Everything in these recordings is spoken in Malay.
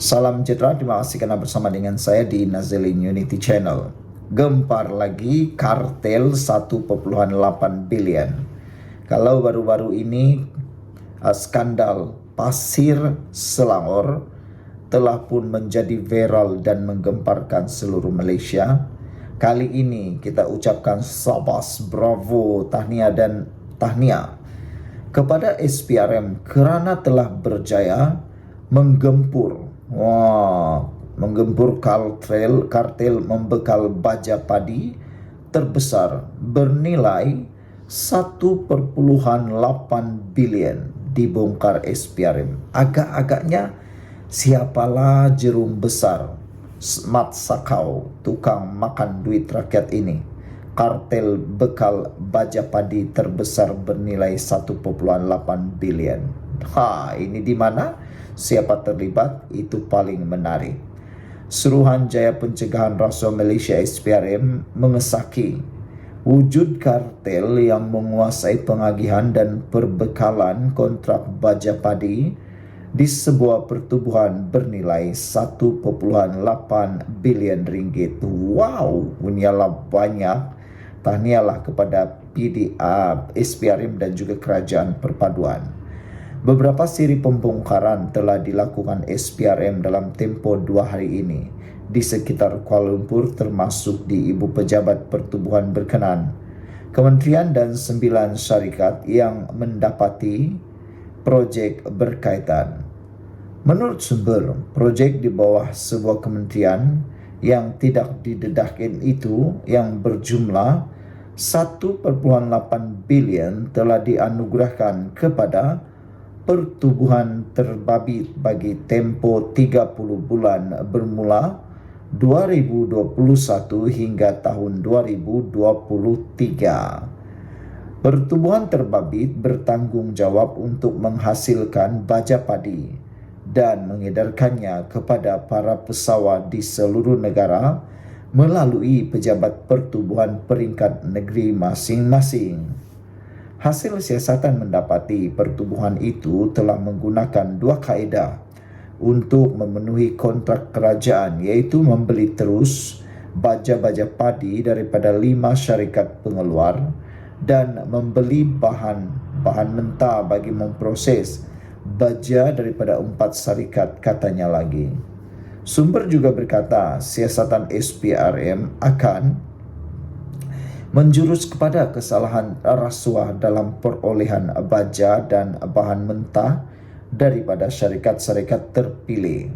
Salam sejahtera, terima kasih karena bersama dengan saya di Nazilin Unity Channel. Gempar lagi kartel 1,8 billion. Kalau baru-baru ini skandal pasir Selangor telah pun menjadi viral dan menggemparkan seluruh Malaysia. Kali ini kita ucapkan sabas, bravo, tahniah dan tahniah kepada SPRM kerana telah berjaya menggempur kartel membekal baja padi terbesar bernilai 1,8 bilion dibongkar SPRM. Agak-agaknya siapalah jerum besar Mat Sakau, tukang makan duit rakyat ini. Kartel bekal baja padi terbesar bernilai 1,8 bilion. Ini di mana? Siapa terlibat? Itu paling menarik. Suruhanjaya Pencegahan Rasuah Malaysia SPRM mengesaki wujud kartel yang menguasai pengagihan dan perbekalan kontrak baja padi di sebuah pertubuhan bernilai 1,8 bilion ringgit. Wow, punyalah banyak. Tahniahlah kepada PDA, SPRM dan juga Kerajaan Perpaduan. Beberapa siri pembongkaran telah dilakukan SPRM dalam tempoh 2 hari ini di sekitar Kuala Lumpur, termasuk di Ibu Pejabat Pertubuhan berkenan, kementerian dan 9 syarikat yang mendapati projek berkaitan. Menurut sumber, projek di bawah sebuah kementerian yang tidak didedahkan itu yang berjumlah 1,8 bilion telah dianugerahkan kepada pertubuhan terbabit bagi tempoh 30 bulan bermula 2021 hingga tahun 2023. Pertubuhan terbabit bertanggungjawab untuk menghasilkan baja padi dan mengedarkannya kepada para pesawat di seluruh negara melalui pejabat pertubuhan peringkat negeri masing-masing. Hasil siasatan mendapati pertubuhan itu telah menggunakan 2 kaedah untuk memenuhi kontrak kerajaan, iaitu membeli terus baja-baja padi daripada 5 syarikat pengeluar dan membeli bahan mentah bagi memproses baja daripada 4 syarikat, katanya lagi. Sumber juga berkata siasatan SPRM akan menjurus kepada kesalahan rasuah dalam perolehan baja dan bahan mentah daripada syarikat-syarikat terpilih.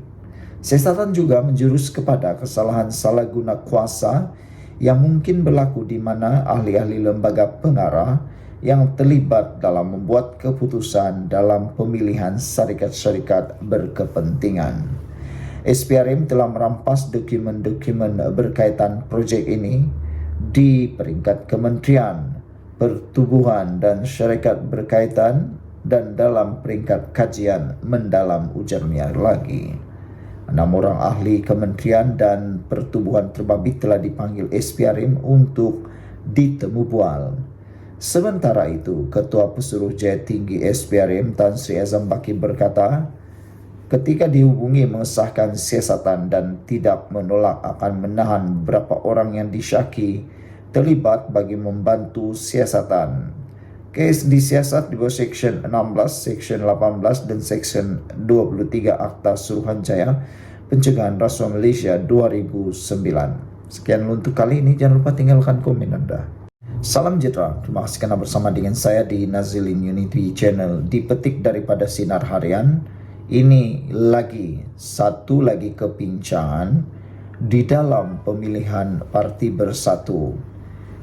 Siasatan juga menjurus kepada kesalahan salah guna kuasa yang mungkin berlaku di mana ahli-ahli lembaga pengarah yang terlibat dalam membuat keputusan dalam pemilihan syarikat-syarikat berkepentingan. SPRM telah merampas dokumen-dokumen berkaitan projek ini di peringkat kementerian, pertubuhan dan syarikat berkaitan dan dalam peringkat kajian mendalam, ujarnya lagi. 6 orang ahli kementerian dan pertubuhan terbabit telah dipanggil SPRM untuk ditemu bual. Sementara itu, Ketua Pesuruh Jaya Tinggi SPRM Tan Sri Azam Baki berkata, ketika dihubungi mengesahkan siasatan dan tidak menolak akan menahan beberapa orang yang disyaki terlibat bagi membantu siasatan. Kes disiasat di bawah Seksyen 16, Seksyen 18 dan Seksyen 23 Akta Suruhanjaya Pencegahan Rasuah Malaysia 2009. Sekian untuk kali ini, jangan lupa tinggalkan komen Anda. Salam sejahtera, terima kasih karena bersama dengan saya di Nazilin Unity Channel. Dipetik daripada Sinar Harian, ini satu lagi kepincangan di dalam pemilihan Parti Bersatu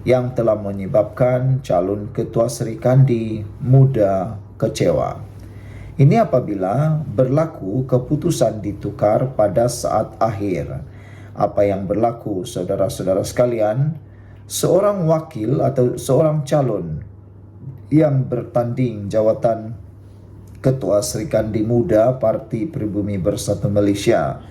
yang telah menyebabkan calon Ketua Seri Kandi muda kecewa. Ini apabila berlaku keputusan ditukar pada saat akhir. Apa yang berlaku, saudara-saudara sekalian? Seorang wakil atau seorang calon yang bertanding jawatan Ketua Seri Kandi Muda Parti Pribumi Bersatu Malaysia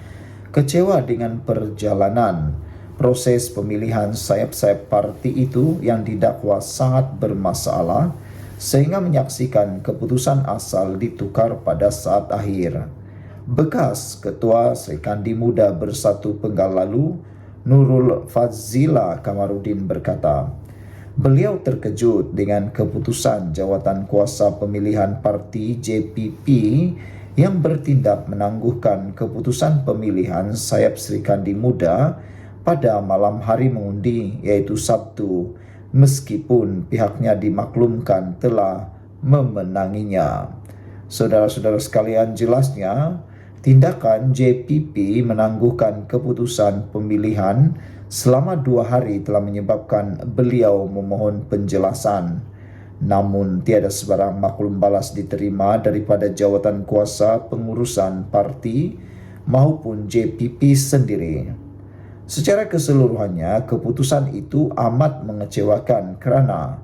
kecewa dengan perjalanan proses pemilihan sayap-sayap parti itu yang didakwa sangat bermasalah sehingga menyaksikan keputusan asal ditukar pada saat akhir. Bekas Ketua Serikandi Muda Bersatu Penggal lalu, Nurul Fazila Kamarudin berkata, beliau terkejut dengan keputusan Jawatan Kuasa Pemilihan Parti JPP yang bertindak menangguhkan keputusan pemilihan sayap Serikandi Muda pada malam hari mengundi, yaitu Sabtu, meskipun pihaknya dimaklumkan telah memenanginya. Saudara-saudara sekalian, jelasnya tindakan JPP menangguhkan keputusan pemilihan selama 2 hari telah menyebabkan beliau memohon penjelasan. Namun tiada sebarang maklum balas diterima daripada jawatan kuasa pengurusan parti maupun JPP sendiri. Secara keseluruhannya, keputusan itu amat mengecewakan kerana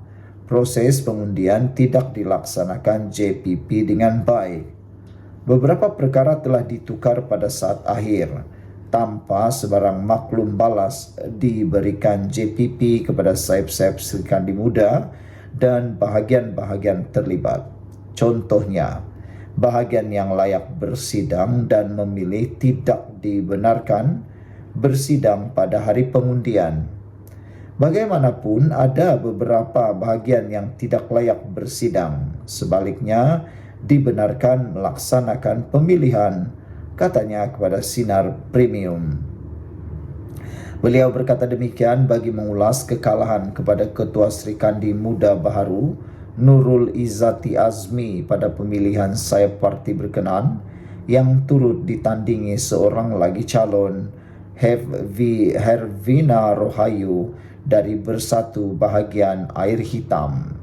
proses pengundian tidak dilaksanakan JPP dengan baik. Beberapa perkara telah ditukar pada saat akhir tanpa sebarang maklum balas diberikan JPP kepada sayap-sayap Serikandi Muda dan bahagian-bahagian terlibat. Contohnya, bahagian yang layak bersidang dan memilih tidak dibenarkan bersidang pada hari pengundian. Bagaimanapun, ada beberapa bahagian yang tidak layak bersidang. Sebaliknya, dibenarkan melaksanakan pemilihan, katanya kepada Sinar Premium. Beliau berkata demikian bagi mengulas kekalahan kepada Ketua Serikandi Muda baharu Nurul Izzati Azmi pada pemilihan sayap parti berkenaan yang turut ditandingi seorang lagi calon, Hervina Rohayu dari Bersatu Bahagian Air Hitam.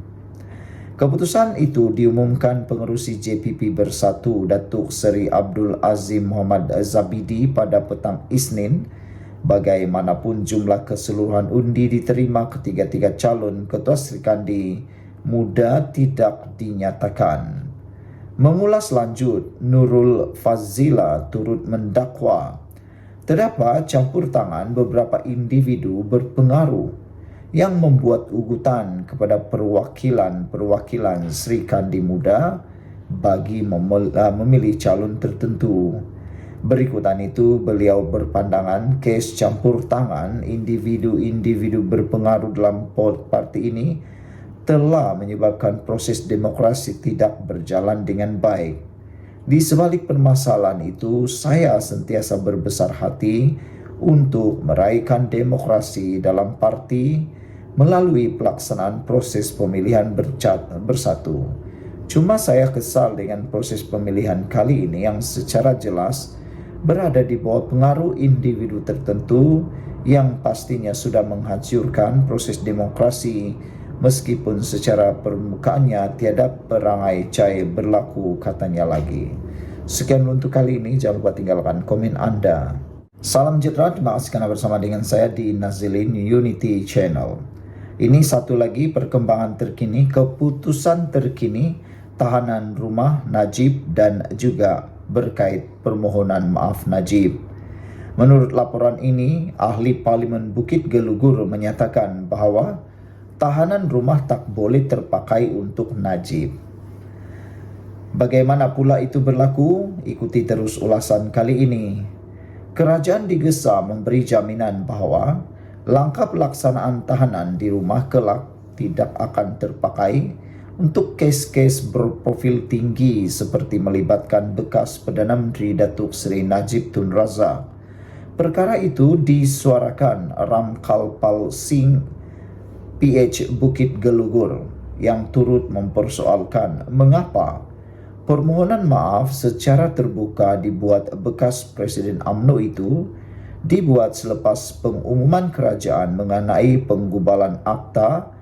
Keputusan itu diumumkan pengerusi JPP Bersatu Datuk Seri Abdul Azim Muhammad Zabidi pada petang Isnin. Bagaimanapun jumlah keseluruhan undi diterima ketiga-tiga calon Ketua Serikandi Muda tidak dinyatakan. Mengulas lanjut, Nurul Fazila turut mendakwa terdapat campur tangan beberapa individu berpengaruh yang membuat ugutan kepada perwakilan-perwakilan Serikandi Muda bagi memilih calon tertentu. Berikutan itu, beliau berpandangan kes campur tangan individu-individu berpengaruh dalam parti ini telah menyebabkan proses demokrasi tidak berjalan dengan baik. Di sebalik permasalahan itu, saya sentiasa berbesar hati untuk meraihkan demokrasi dalam parti melalui pelaksanaan proses pemilihan bersatu. Cuma saya kesal dengan proses pemilihan kali ini yang secara jelas berada di bawah pengaruh individu tertentu yang pastinya sudah menghancurkan proses demokrasi meskipun secara permukaannya tiada perangai cair berlaku, katanya lagi. Sekian untuk kali ini, jangan lupa tinggalkan komen Anda. Salam sejahtera, terima kasih karena bersama dengan saya di Nazilin Unity Channel. Ini satu lagi perkembangan terkini, keputusan terkini tahanan rumah Najib dan juga berkait permohonan maaf Najib. Menurut laporan ini, ahli Parlimen Bukit Gelugur menyatakan bahawa tahanan rumah tak boleh terpakai untuk Najib. Bagaimana pula itu berlaku? Ikuti terus ulasan kali ini. Kerajaan digesa memberi jaminan bahawa langkah pelaksanaan tahanan di rumah kelak tidak akan terpakai untuk kes-kes berprofil tinggi seperti melibatkan bekas Perdana Menteri Datuk Seri Najib Tun Razak. Perkara itu disuarakan Ramkalpal Singh PH Bukit Gelugur yang turut mempersoalkan mengapa permohonan maaf secara terbuka dibuat bekas Presiden UMNO itu dibuat selepas pengumuman kerajaan mengenai penggubalan akta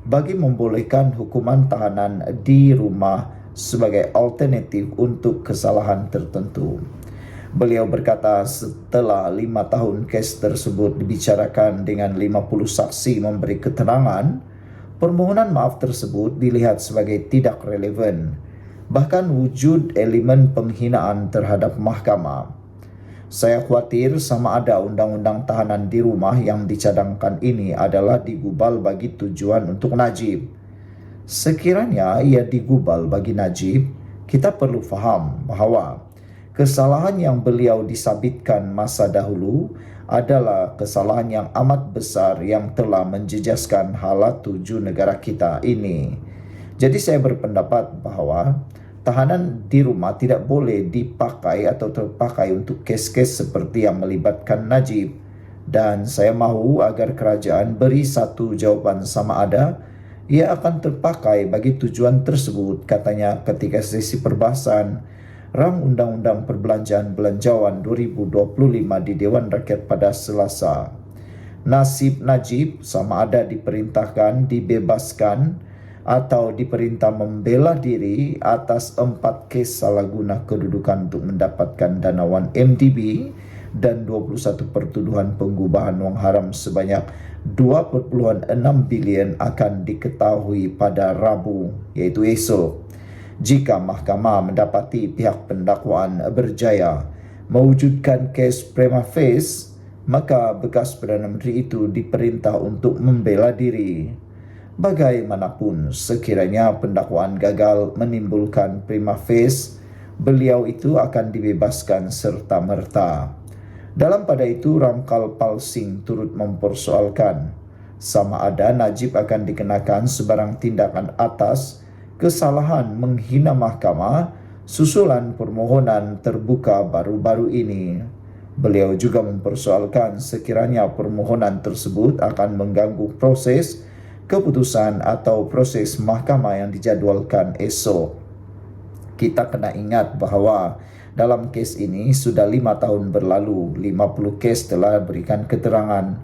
bagi membolehkan hukuman tahanan di rumah sebagai alternatif untuk kesalahan tertentu. Beliau berkata setelah 5 tahun kes tersebut dibicarakan dengan 50 saksi memberi keterangan, permohonan maaf tersebut dilihat sebagai tidak relevan, bahkan wujud elemen penghinaan terhadap mahkamah. Saya khawatir sama ada undang-undang tahanan di rumah yang dicadangkan ini adalah digubal bagi tujuan untuk Najib. Sekiranya ia digubal bagi Najib, kita perlu faham bahawa kesalahan yang beliau disabitkan masa dahulu adalah kesalahan yang amat besar yang telah menjejaskan hala 7 negara kita ini. Jadi saya berpendapat bahwa tahanan di rumah tidak boleh dipakai atau terpakai untuk kes-kes seperti yang melibatkan Najib. Dan saya mahu agar kerajaan beri satu jawapan sama ada ia akan terpakai bagi tujuan tersebut, katanya ketika sesi perbahasan Rang Undang-Undang Perbelanjaan Belanjawan 2025 di Dewan Rakyat pada Selasa. Nasib Najib sama ada diperintahkan dibebaskan atau diperintah membela diri atas 4 kes salah guna kedudukan untuk mendapatkan dana 1MDB dan 21 pertuduhan penggubahan wang haram sebanyak 2.6 bilion akan diketahui pada Rabu, iaitu esok. Jika mahkamah mendapati pihak pendakwaan berjaya mewujudkan kes prima facie, maka bekas Perdana Menteri itu diperintah untuk membela diri. Bagaimanapun, sekiranya pendakwaan gagal menimbulkan prima facie, beliau itu akan dibebaskan serta-merta. Dalam pada itu, Ramkal Palsing turut mempersoalkan sama ada Najib akan dikenakan sebarang tindakan atas kesalahan menghina mahkamah susulan permohonan terbuka baru-baru ini. Beliau juga mempersoalkan sekiranya permohonan tersebut akan mengganggu proses keputusan atau proses mahkamah yang dijadwalkan esok. Kita kena ingat bahawa dalam kes ini sudah 5 tahun berlalu, 50 kes telah berikan keterangan.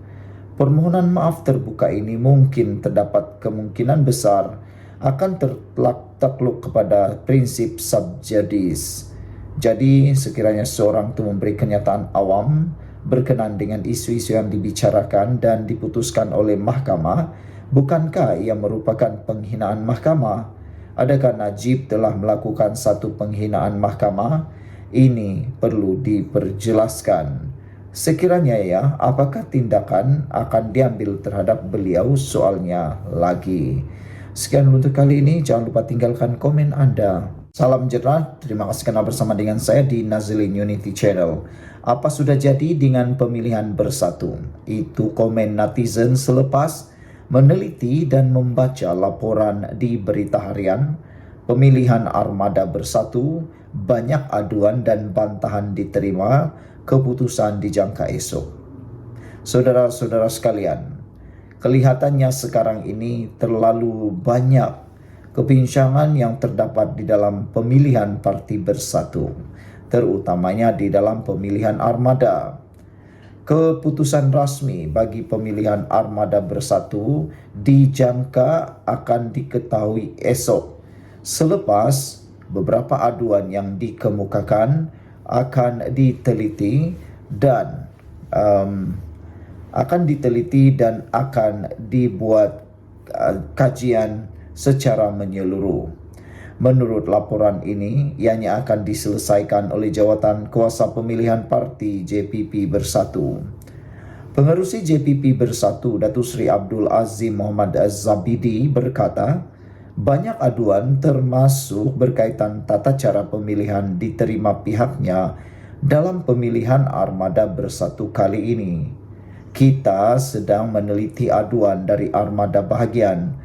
Permohonan maaf terbuka ini mungkin terdapat kemungkinan besar akan tertakluk kepada prinsip sub judice. Jadi sekiranya seorang itu memberi kenyataan awam berkenaan dengan isu-isu yang dibicarakan dan diputuskan oleh mahkamah, bukankah ia merupakan penghinaan mahkamah? Adakah Najib telah melakukan satu penghinaan mahkamah? Ini perlu diperjelaskan. Sekiranya ya, apakah tindakan akan diambil terhadap beliau? Soalnya lagi. Sekian untuk kali ini, jangan lupa tinggalkan komen Anda. Salam cerah, terima kasih karena bersama dengan saya di Nazilin Unity Channel. Apa sudah jadi dengan pemilihan bersatu? Itu komen netizen selepas meneliti dan membaca laporan di berita harian. Pemilihan armada bersatu, banyak aduan dan bantahan diterima, keputusan dijangka esok. Saudara-saudara sekalian, kelihatannya sekarang ini terlalu banyak kebincangan yang terdapat di dalam pemilihan parti bersatu, terutamanya di dalam pemilihan armada. Keputusan rasmi bagi pemilihan armada bersatu dijangka akan diketahui esok, selepas beberapa aduan yang dikemukakan akan diteliti dan akan dibuat kajian secara menyeluruh. Menurut laporan ini, ianya akan diselesaikan oleh jawatan kuasa pemilihan parti JPP Bersatu. Pengerusi JPP Bersatu, Datuk Seri Abdul Azim Muhammad Az-Zabidi berkata, banyak aduan termasuk berkaitan tata cara pemilihan diterima pihaknya dalam pemilihan armada bersatu kali ini. Kita sedang meneliti aduan dari armada bahagian.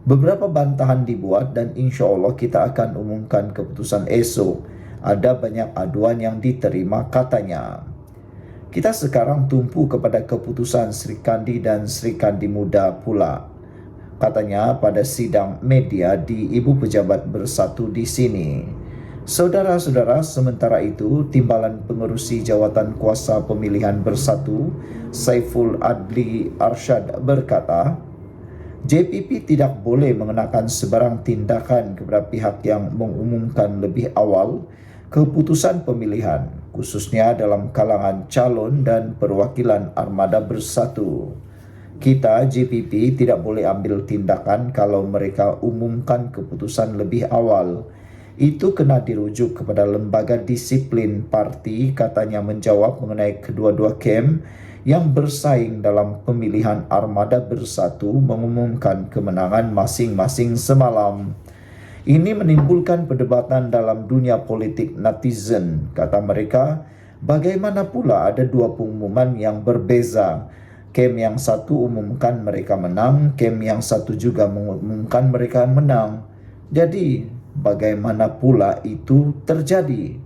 Beberapa bantahan dibuat dan insya Allah kita akan umumkan keputusan esok. Ada banyak aduan yang diterima, katanya. Kita sekarang tumpu kepada keputusan Sri Kandi dan Sri Kandi Muda pula, katanya pada sidang media di Ibu Pejabat Bersatu di sini. Saudara-saudara, sementara itu, Timbalan Pengerusi Jawatan Kuasa Pemilihan Bersatu, Saiful Adli Arsyad berkata, JPP tidak boleh mengenakan sebarang tindakan kepada pihak yang mengumumkan lebih awal keputusan pemilihan, khususnya dalam kalangan calon dan perwakilan armada bersatu. Kita, JPP, tidak boleh ambil tindakan kalau mereka umumkan keputusan lebih awal. Itu kena dirujuk kepada lembaga disiplin parti, katanya menjawab mengenai kedua-dua kem yang bersaing dalam pemilihan armada bersatu mengumumkan kemenangan masing-masing semalam. Ini menimbulkan perdebatan dalam dunia politik netizen. Kata mereka, bagaimana pula ada dua pengumuman yang berbeza? Kem yang satu umumkan mereka menang, kem yang satu juga mengumumkan mereka menang. Jadi, bagaimana pula itu terjadi?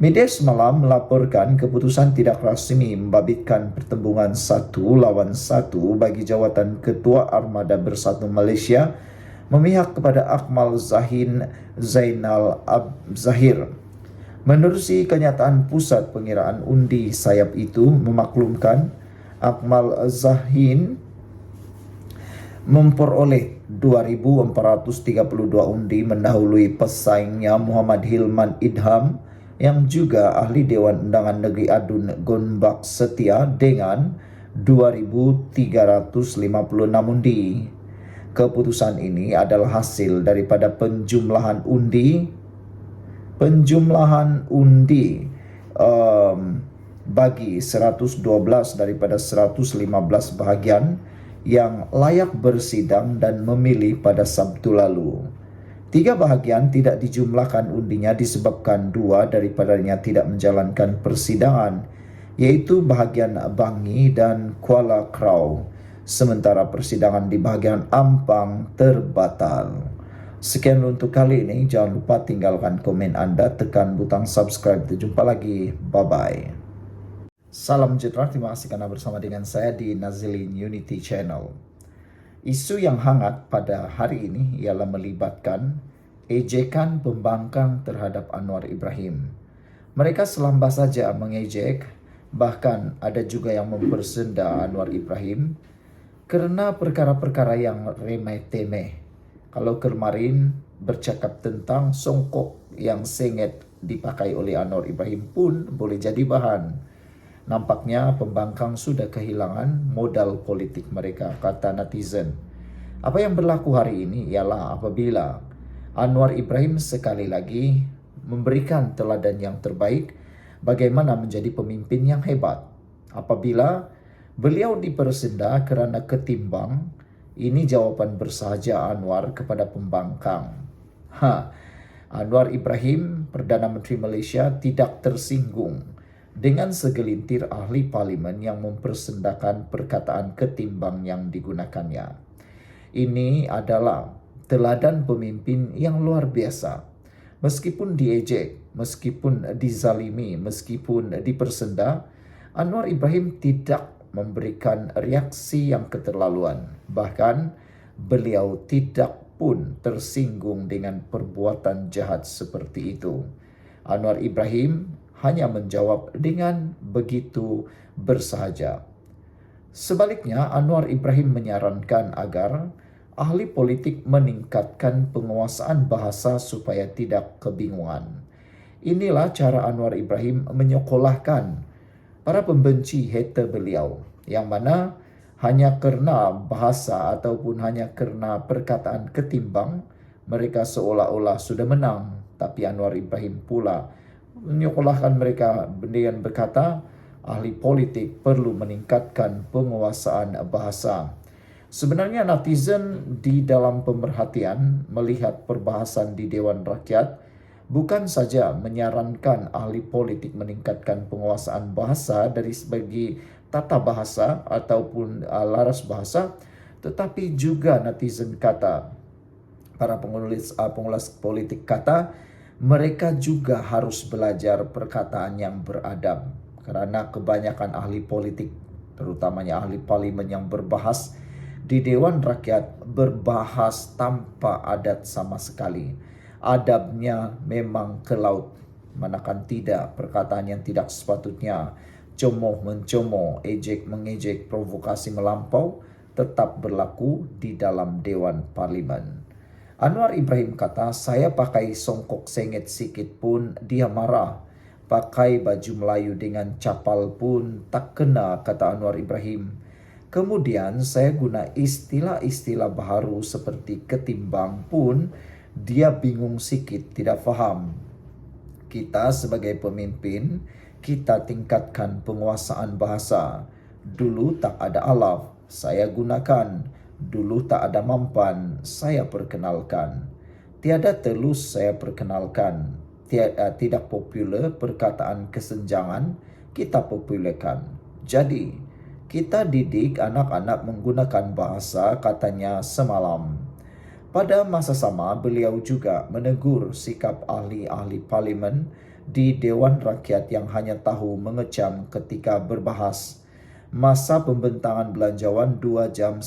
Media semalam melaporkan keputusan tidak rasmi membabitkan pertembungan 1 lawan 1 bagi jawatan Ketua Armada Bersatu Malaysia memihak kepada Akmal Zainal Zahir. Menerusi kenyataan pusat pengiraan undi sayap itu memaklumkan Akmal Zahin memperoleh 2.432 undi mendahului pesaingnya Muhammad Hilman Idham yang juga ahli Dewan Undangan Negeri Adun Gonbak Setia dengan 2.356 undi. Keputusan ini adalah hasil daripada penjumlahan undi bagi 112 daripada 115 bahagian yang layak bersidang dan memilih pada Sabtu lalu. 3 bahagian tidak dijumlahkan undinya disebabkan 2 daripadanya tidak menjalankan persidangan, yaitu bahagian Bangi dan Kuala Krau. Sementara persidangan di bahagian Ampang terbatal. Sekian untuk kali ini. Jangan lupa tinggalkan komen anda, tekan butang subscribe. Jumpa lagi. Bye-bye. Salam sejahtera. Terima kasih karena bersama dengan saya di Nazilin Unity Channel. Isu yang hangat pada hari ini ialah melibatkan ejekan pembangkang terhadap Anwar Ibrahim. Mereka selamba saja mengejek, bahkan ada juga yang mempersenda Anwar Ibrahim kerana perkara-perkara yang remeh-temeh. Kalau kemarin bercakap tentang songkok yang sengit dipakai oleh Anwar Ibrahim pun boleh jadi bahan. Nampaknya pembangkang sudah kehilangan modal politik mereka, kata netizen. Apa yang berlaku hari ini ialah apabila Anwar Ibrahim sekali lagi memberikan teladan yang terbaik bagaimana menjadi pemimpin yang hebat. Apabila beliau dipersenda kerana ketimbang, ini jawapan bersahaja Anwar kepada pembangkang. Anwar Ibrahim, Perdana Menteri Malaysia, tidak tersinggung dengan segelintir ahli parlimen yang mempersendakan perkataan ketimbang yang digunakannya. Ini adalah teladan pemimpin yang luar biasa. Meskipun diejek, meskipun dizalimi, meskipun dipersenda, Anwar Ibrahim tidak memberikan reaksi yang keterlaluan. Bahkan beliau tidak pun tersinggung dengan perbuatan jahat seperti itu. Anwar Ibrahim hanya menjawab dengan begitu bersahaja. Sebaliknya, Anwar Ibrahim menyarankan agar ahli politik meningkatkan penguasaan bahasa supaya tidak kebingungan. Inilah cara Anwar Ibrahim menyekolahkan para pembenci hater beliau, yang mana hanya kerana bahasa ataupun hanya kerana perkataan ketimbang, mereka seolah-olah sudah menang. Tapi Anwar Ibrahim pula menyekolahkan mereka dengan berkata, ahli politik perlu meningkatkan penguasaan bahasa. Sebenarnya netizen di dalam pemerhatian melihat perbahasan di Dewan Rakyat bukan saja menyarankan ahli politik meningkatkan penguasaan bahasa dari segi tata bahasa ataupun laras bahasa, tetapi juga netizen kata, para pengulas politik kata, mereka juga harus belajar perkataan yang beradab. Kerana kebanyakan ahli politik, terutamanya ahli parlimen yang berbahas di Dewan Rakyat, berbahas tanpa adat sama sekali. Adabnya memang ke laut, manakala tidak perkataan yang tidak sepatutnya, comoh mencomoh, ejek mengejek, provokasi melampau tetap berlaku di dalam Dewan Parlimen. Anwar Ibrahim kata, saya pakai songkok sengit sikit pun dia marah. Pakai baju Melayu dengan capal pun tak kena, kata Anwar Ibrahim. Kemudian saya guna istilah-istilah baharu seperti ketimbang pun dia bingung sikit, tidak faham. Kita sebagai pemimpin, kita tingkatkan penguasaan bahasa. Dulu tak ada alaf, saya gunakan. Dulu tak ada mampan, saya perkenalkan. Tiada telus saya perkenalkan, tidak popular perkataan kesenjangan, kita popularkan. Jadi, kita didik anak-anak menggunakan bahasa katanya semalam. Pada masa sama, beliau juga menegur sikap ahli-ahli parlimen di Dewan Rakyat yang hanya tahu mengecam ketika berbahas. Masa pembentangan belanjawan 2,5 jam.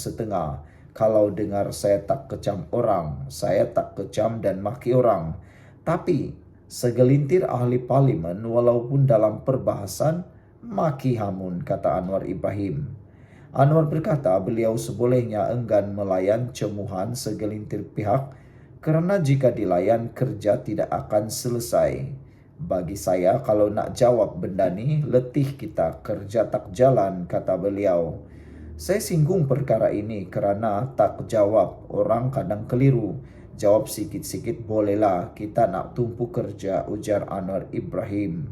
Kalau dengar saya tak kecam orang, saya tak kecam dan maki orang. Tapi segelintir ahli parlimen walaupun dalam perbahasan maki hamun, kata Anwar Ibrahim. Anwar berkata beliau sebolehnya enggan melayan cemuhan segelintir pihak kerana jika dilayan kerja tidak akan selesai. Bagi saya kalau nak jawab benda ni letih kita, kerja tak jalan, kata beliau. Saya singgung perkara ini kerana tak jawab orang kadang keliru. Jawab sikit-sikit bolehlah, kita nak tumpu kerja, ujar Anwar Ibrahim.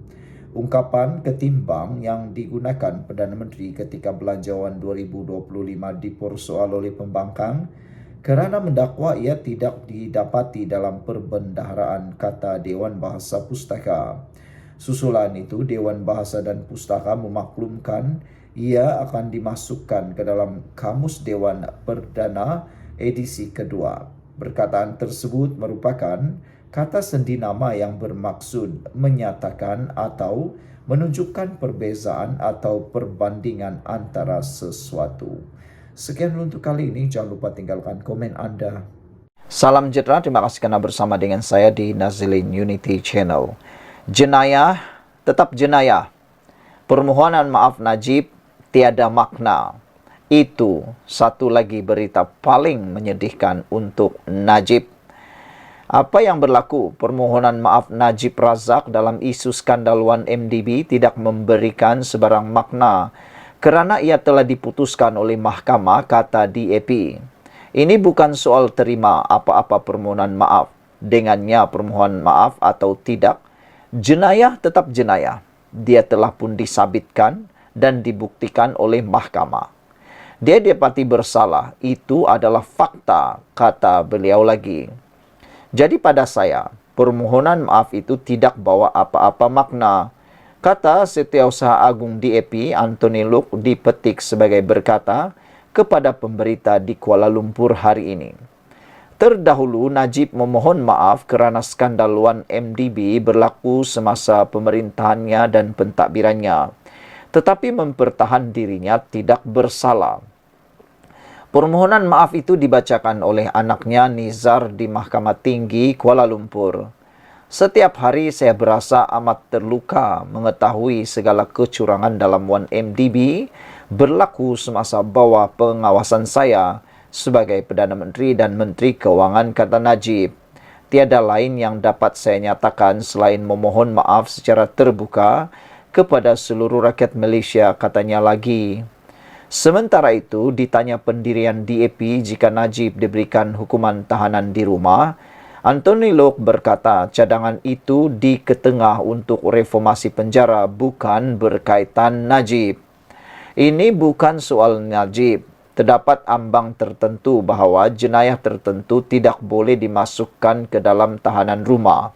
Ungkapan ketimbang yang digunakan Perdana Menteri ketika belanjawan 2025 dipersoal oleh pembangkang kerana mendakwa ia tidak didapati dalam perbendaharaan, kata Dewan Bahasa Pustaka. Susulan itu, Dewan Bahasa dan Pustaka memaklumkan ia akan dimasukkan ke dalam Kamus Dewan Perdana edisi kedua. Perkataan tersebut merupakan kata sendi nama yang bermaksud menyatakan atau menunjukkan perbezaan atau perbandingan antara sesuatu. Sekian untuk kali ini, jangan lupa tinggalkan komen Anda. Salam sejahtera, terima kasih karena bersama dengan saya di Nazilin Unity Channel. Jenayah tetap jenayah. Permohonan maaf Najib tiada makna. Itu satu lagi berita paling menyedihkan untuk Najib. Apa yang berlaku? Permohonan maaf Najib Razak dalam isu skandal 1MDB tidak memberikan sebarang makna kerana ia telah diputuskan oleh mahkamah, kata DAP. Ini bukan soal terima apa-apa permohonan maaf. Dengannya permohonan maaf atau tidak, jenayah tetap jenayah. Dia telah pun disabitkan dan dibuktikan oleh mahkamah. Dia didapati bersalah, itu adalah fakta, kata beliau lagi. Jadi pada saya, permohonan maaf itu tidak bawa apa-apa makna. Kata Setiausaha Agung DAP Anthony Loke dipetik sebagai berkata kepada pemberita di Kuala Lumpur hari ini. Terdahulu, Najib memohon maaf kerana skandal 1MDB berlaku semasa pemerintahannya dan pentadbirannya, tetapi mempertahan dirinya tidak bersalah. Permohonan maaf itu dibacakan oleh anaknya Nizar di Mahkamah Tinggi Kuala Lumpur. Setiap hari saya berasa amat terluka mengetahui segala kecurangan dalam 1MDB berlaku semasa bawah pengawasan saya sebagai Perdana Menteri dan Menteri Kewangan, kata Najib. Tiada lain yang dapat saya nyatakan selain memohon maaf secara terbuka kepada seluruh rakyat Malaysia, katanya lagi. Sementara itu, ditanya pendirian DAP jika Najib diberikan hukuman tahanan di rumah, Anthony Loke berkata cadangan itu diketengah untuk reformasi penjara, bukan berkaitan Najib. Ini bukan soal Najib. Terdapat ambang tertentu bahawa jenayah tertentu tidak boleh dimasukkan ke dalam tahanan rumah.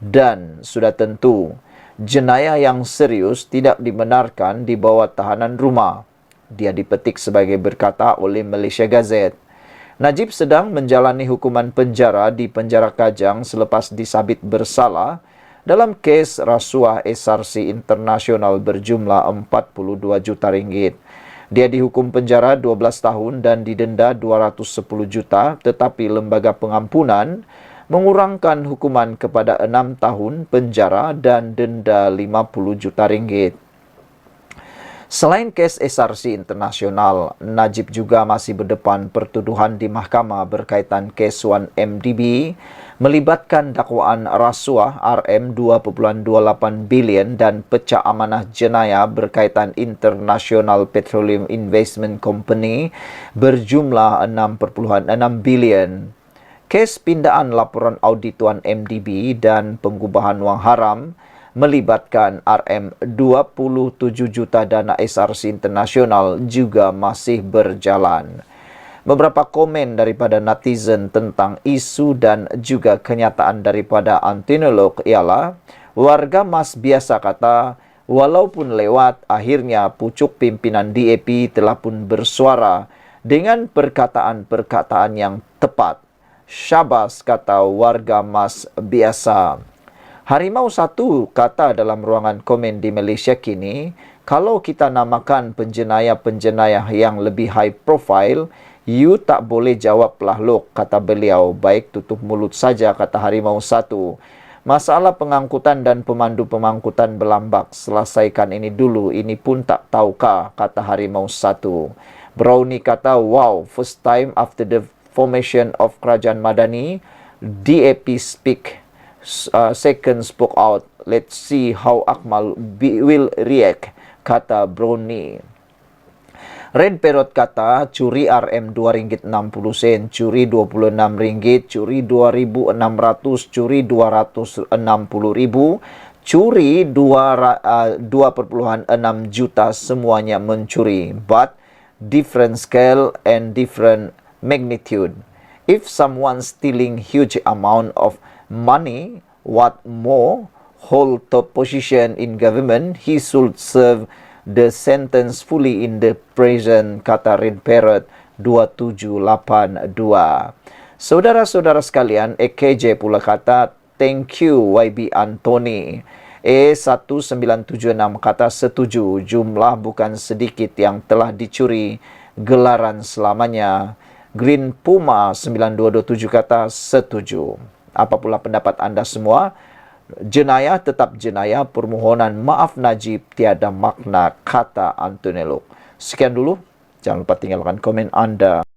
Dan sudah tentu, jenayah yang serius tidak dibenarkan di bawah tahanan rumah. Dia dipetik sebagai berkata oleh Malaysia Gazette. Najib sedang menjalani hukuman penjara di penjara Kajang selepas disabit bersalah dalam kes rasuah SRC Internasional berjumlah 42 juta ringgit. Dia dihukum penjara 12 tahun dan didenda 210 juta, tetapi lembaga pengampunan mengurangkan hukuman kepada 6 tahun penjara dan denda 50 juta ringgit. Selain kes SRC Internasional, Najib juga masih berdepan pertuduhan di mahkamah berkaitan kes 1MDB melibatkan dakwaan rasuah RM2.28 bilion dan pecah amanah jenayah berkaitan International Petroleum Investment Company berjumlah 6.6 bilion. Kes pindaan laporan audit 1MDB dan pengubahan wang haram melibatkan RM27 juta dana SRC Internasional juga masih berjalan. beberapa komen daripada netizen tentang isu dan juga kenyataan daripada antinolog ialah warga Mas biasa kata, walaupun lewat, akhirnya pucuk pimpinan DAP telah pun bersuara dengan perkataan-perkataan yang tepat. Syabas, kata warga Mas biasa. Harimau satu kata dalam ruangan komen di Malaysia kini, kalau kita namakan penjenayah-penjenayah yang lebih high profile, you tak boleh jawab lahluk, kata beliau. Baik tutup mulut saja, kata Harimau satu. Masalah pengangkutan dan pemandu pemangkutan berlambak. Selesaikan ini dulu, ini pun tak tahukah, kata Harimau satu. Brownie kata, wow, first time after the formation of Kerajaan Madani, DAP second spoke out. Let's see how Akmal will react, kata Brownie. Red Parrot kata, curi RM RM2.60, curi RM26, curi RM2.600, curi RM260,000, curi 2.6 juta, semuanya mencuri. But different scale and different magnitude. If someone stealing huge amount of money, what more, hold top position in government, he should serve the sentence fully in the prison, kata Red Parrot 2782. Saudara-saudara sekalian, EKJ pula kata, thank you YB Anthony. E1976 kata setuju, jumlah bukan sedikit yang telah dicuri, gelaran selamanya. Green Puma 9227 kata setuju. Apa pula pendapat anda semua? Jenayah tetap jenayah, permohonan maaf Najib tiada makna, kata Antonello. Sekian dulu, jangan lupa tinggalkan komen anda.